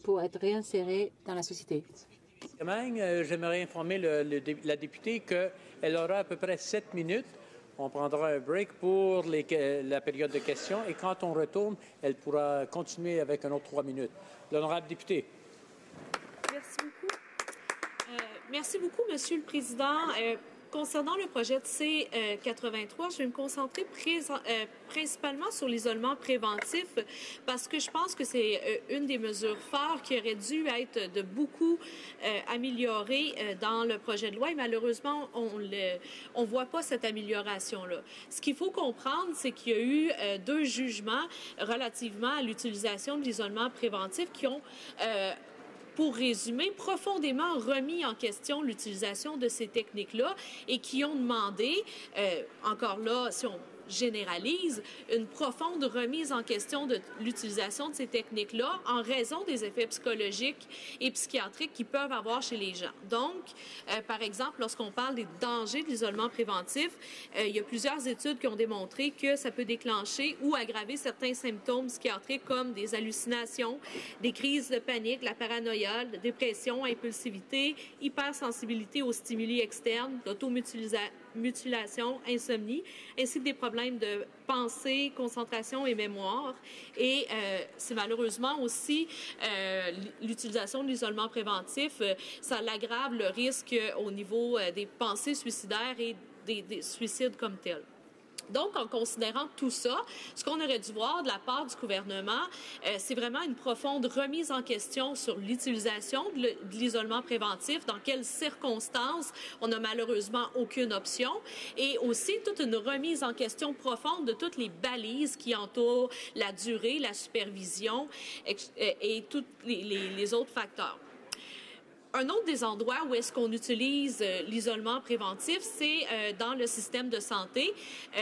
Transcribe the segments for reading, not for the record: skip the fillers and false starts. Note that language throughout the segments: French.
pour être réinsérés dans la société. J'aimerais informer la députée qu'elle aura à peu près 7 minutes. On prendra un break pour la période de questions et quand on retourne, elle pourra continuer avec un autre 3 minutes. L'honorable députée. Merci beaucoup. Merci beaucoup, Monsieur le Président. Concernant le projet de C-83, je vais me concentrer principalement sur l'isolement préventif parce que je pense que c'est une des mesures phares qui aurait dû être de beaucoup améliorée dans le projet de loi et malheureusement, on voit pas cette amélioration-là. Ce qu'il faut comprendre, c'est qu'il y a eu 2 jugements relativement à l'utilisation de l'isolement préventif qui ont pour résumer, profondément remis en question l'utilisation de ces techniques-là et qui ont demandé, encore là, si on généralise, une profonde remise en question de l'utilisation de ces techniques-là en raison des effets psychologiques et psychiatriques qu'ils peuvent avoir chez les gens. Donc, par exemple, lorsqu'on parle des dangers de l'isolement préventif, il y a plusieurs études qui ont démontré que ça peut déclencher ou aggraver certains symptômes psychiatriques comme des hallucinations, des crises de panique, la paranoïa, la dépression, impulsivité, hypersensibilité aux stimuli externes, l'automutilation, insomnie, ainsi que des problèmes de pensée, concentration et mémoire. Et c'est malheureusement aussi l'utilisation de l'isolement préventif, ça l'aggrave le risque au niveau des pensées suicidaires et des suicides comme tels. Donc, en considérant tout ça, ce qu'on aurait dû voir de la part du gouvernement, c'est vraiment une profonde remise en question sur l'utilisation de l'isolement préventif, dans quelles circonstances on n'a malheureusement aucune option, et aussi toute une remise en question profonde de toutes les balises qui entourent la durée, la supervision et tous les autres facteurs. Un autre des endroits où est-ce qu'on utilise l'isolement préventif, c'est dans le système de santé.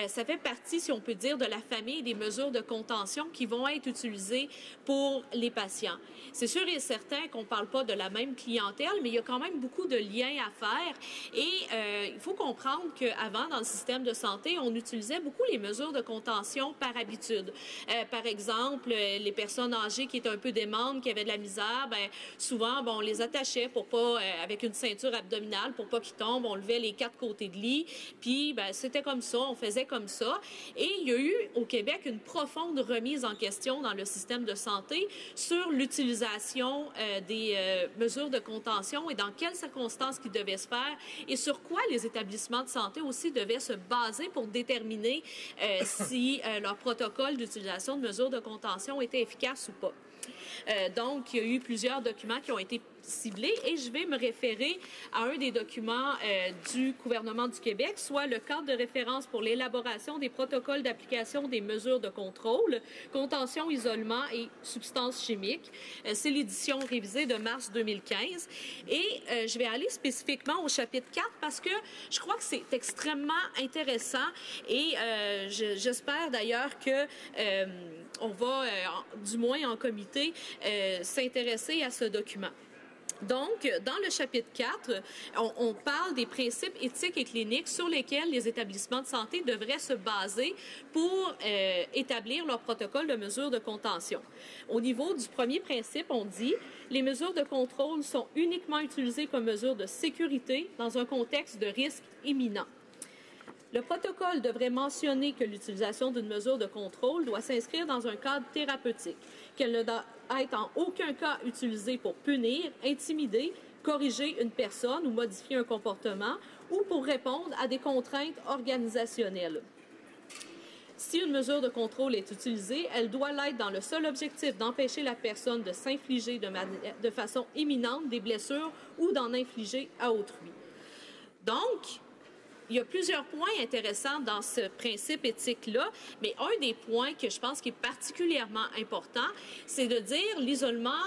Ça fait partie, si on peut dire, de la famille des mesures de contention qui vont être utilisées pour les patients. C'est sûr et certain qu'on ne parle pas de la même clientèle, mais il y a quand même beaucoup de liens à faire. Et il faut comprendre qu'avant, dans le système de santé, on utilisait beaucoup les mesures de contention par habitude. Par exemple, les personnes âgées qui étaient un peu démentes, qui avaient de la misère, ben souvent, on les attachait pour pas avec une ceinture abdominale pour pas qu'ils tombent, on levait les 4 côtés de lit, puis c'était comme ça, on faisait comme ça. Et il y a eu au Québec une profonde remise en question dans le système de santé sur l'utilisation des mesures de contention et dans quelles circonstances qui devaient se faire et sur quoi les établissements de santé aussi devaient se baser pour déterminer si leur protocole d'utilisation de mesures de contention était efficace ou pas. Donc, il y a eu plusieurs documents qui ont été ciblés et je vais me référer à un des documents du gouvernement du Québec, soit le cadre de référence pour l'élaboration des protocoles d'application des mesures de contrôle, contention, isolement et substances chimiques. C'est l'édition révisée de mars 2015. Et je vais aller spécifiquement au chapitre 4 parce que je crois que c'est extrêmement intéressant et j'espère d'ailleurs que on va, du moins en comité, s'intéresser à ce document. Donc, dans le chapitre 4, on parle des principes éthiques et cliniques sur lesquels les établissements de santé devraient se baser pour établir leur protocole de mesures de contention. Au niveau du premier principe, on dit « Les mesures de contrôle sont uniquement utilisées comme mesures de sécurité dans un contexte de risque imminent. » Le protocole devrait mentionner que l'utilisation d'une mesure de contrôle doit s'inscrire dans un cadre thérapeutique, qu'elle ne doit être en aucun cas utilisée pour punir, intimider, corriger une personne ou modifier un comportement ou pour répondre à des contraintes organisationnelles. Si une mesure de contrôle est utilisée, elle doit l'être dans le seul objectif d'empêcher la personne de s'infliger de façon imminente des blessures ou d'en infliger à autrui. Donc, il y a plusieurs points intéressants dans ce principe éthique-là, mais un des points que je pense qui est particulièrement important, c'est de dire l'isolement,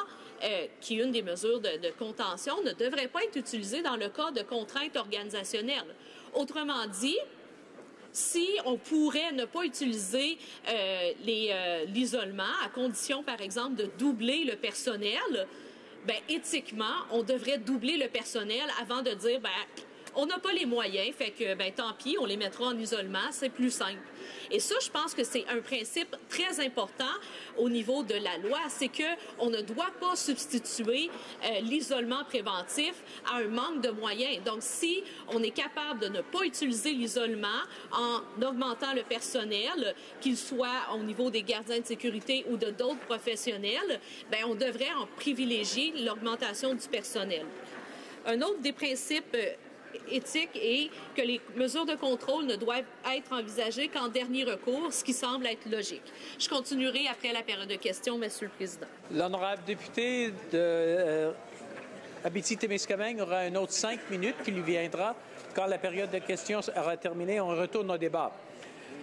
qui est une des mesures de contention, ne devrait pas être utilisé dans le cas de contraintes organisationnelles. Autrement dit, si on pourrait ne pas utiliser l'isolement, à condition, par exemple, de doubler le personnel, éthiquement, on devrait doubler le personnel avant de dire, on n'a pas les moyens, fait que, ben, tant pis, on les mettra en isolement, c'est plus simple. Et ça, je pense que c'est un principe très important au niveau de la loi, c'est qu'on ne doit pas substituer l'isolement préventif à un manque de moyens. Donc, si on est capable de ne pas utiliser l'isolement en augmentant le personnel, qu'il soit au niveau des gardiens de sécurité ou de d'autres professionnels, bien, on devrait en privilégier l'augmentation du personnel. Un autre des principes éthique est que les mesures de contrôle ne doivent être envisagées qu'en dernier recours, ce qui semble être logique. Je continuerai après la période de questions, Monsieur le Président. L'honorable député de Abitibi-Témiscamingue aura un autre 5 minutes qui lui viendra. Quand la période de questions aura terminé, on retourne au débat.